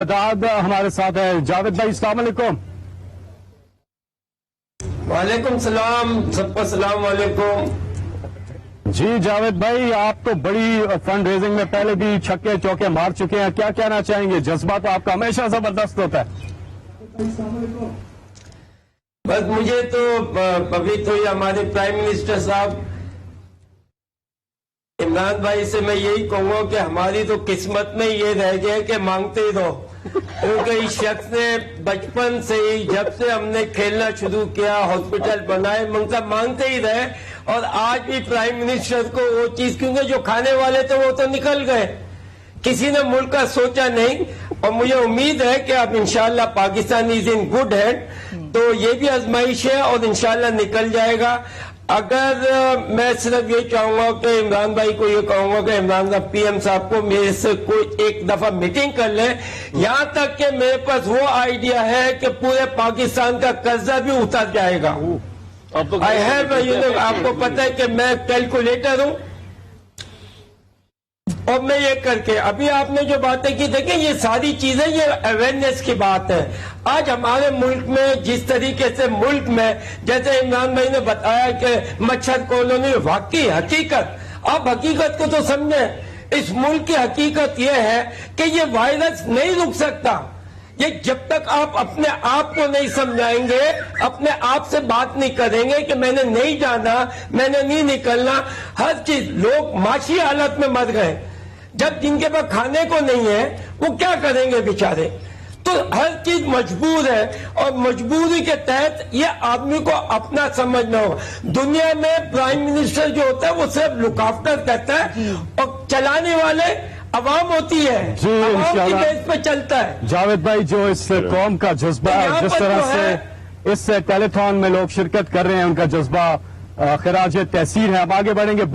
داد ہمارے ساتھ ہے جاوید بھائی، السلام علیکم۔ وعلیکم السلام، سب کو السلام علیکم۔ جی جاوید بھائی، آپ تو بڑی فنڈ ریزنگ میں پہلے بھی چھکے چوکے مار چکے ہیں، کیا کہنا چاہیں گے؟ جذبہ تو آپ کا ہمیشہ زبردست ہوتا ہے۔ بس مجھے تو ابھی تو یہ ہمارے پرائم منسٹر صاحب عمران بھائی سے میں یہی کہوں گا کہ ہماری تو قسمت میں یہ رہ گیا کہ مانگتے ہی رہو، کیونکہ اس شخص نے بچپن سے ہی جب سے ہم نے کھیلنا شروع کیا، ہاسپٹل بنائے، مانگتے ہی رہے، اور آج بھی پرائم منسٹر کو وہ چیز، کیونکہ جو کھانے والے تھے وہ تو نکل گئے، کسی نے ملک کا سوچا نہیں، اور مجھے امید ہے کہ اب انشاءاللہ پاکستان از ان گڈ ہینڈ، تو یہ بھی آزمائش ہے اور انشاءاللہ نکل جائے گا۔ اگر میں صرف یہ چاہوں گا کہ عمران بھائی کو یہ کہوں گا کہ عمران صاحب پی ایم صاحب کو میرے سے کوئی ایک دفعہ میٹنگ کر لیں، یہاں تک کہ میرے پاس وہ آئیڈیا ہے کہ پورے پاکستان کا قرضہ بھی اتر جائے گا۔ آپ کو پتہ ہے کہ میں کیلکولیٹر ہوں، اور میں یہ کر کے ابھی آپ نے جو باتیں کی، دیکھیں یہ ساری چیزیں یہ اویئرنیس کی بات ہے۔ آج ہمارے ملک میں جس طریقے سے ملک میں جیسے عمران بھائی نے بتایا کہ مچھر کالونی، واقعی حقیقت، آپ حقیقت کو تو سمجھیں، اس ملک کی حقیقت یہ ہے کہ یہ وائرس نہیں رک سکتا، یہ جب تک آپ اپنے آپ کو نہیں سمجھائیں گے، اپنے آپ سے بات نہیں کریں گے کہ میں نے نہیں جانا، میں نے نہیں نکلنا، ہر چیز، لوگ معاشی حالت میں مر گئے، جب جن کے پاس کھانے کو نہیں ہے وہ کیا کریں گے بیچارے؟ تو ہر چیز مجبور ہے، اور مجبوری کے تحت یہ آدمی کو اپنا سمجھنا ہوگا۔ دنیا میں پرائم منسٹر جو ہوتا ہے وہ صرف لک آفٹر کرتا ہے، اور چلانے والے عوام ہوتی ہے، عوام کی بیس پہ چلتا ہے۔ جاوید بھائی، جو اس قوم کا جذبہ جس طرح سے اس ٹیلی تھون میں لوگ شرکت کر رہے ہیں، ان کا جذبہ خراج تحسین ہے۔ اب آگے بڑھیں گے۔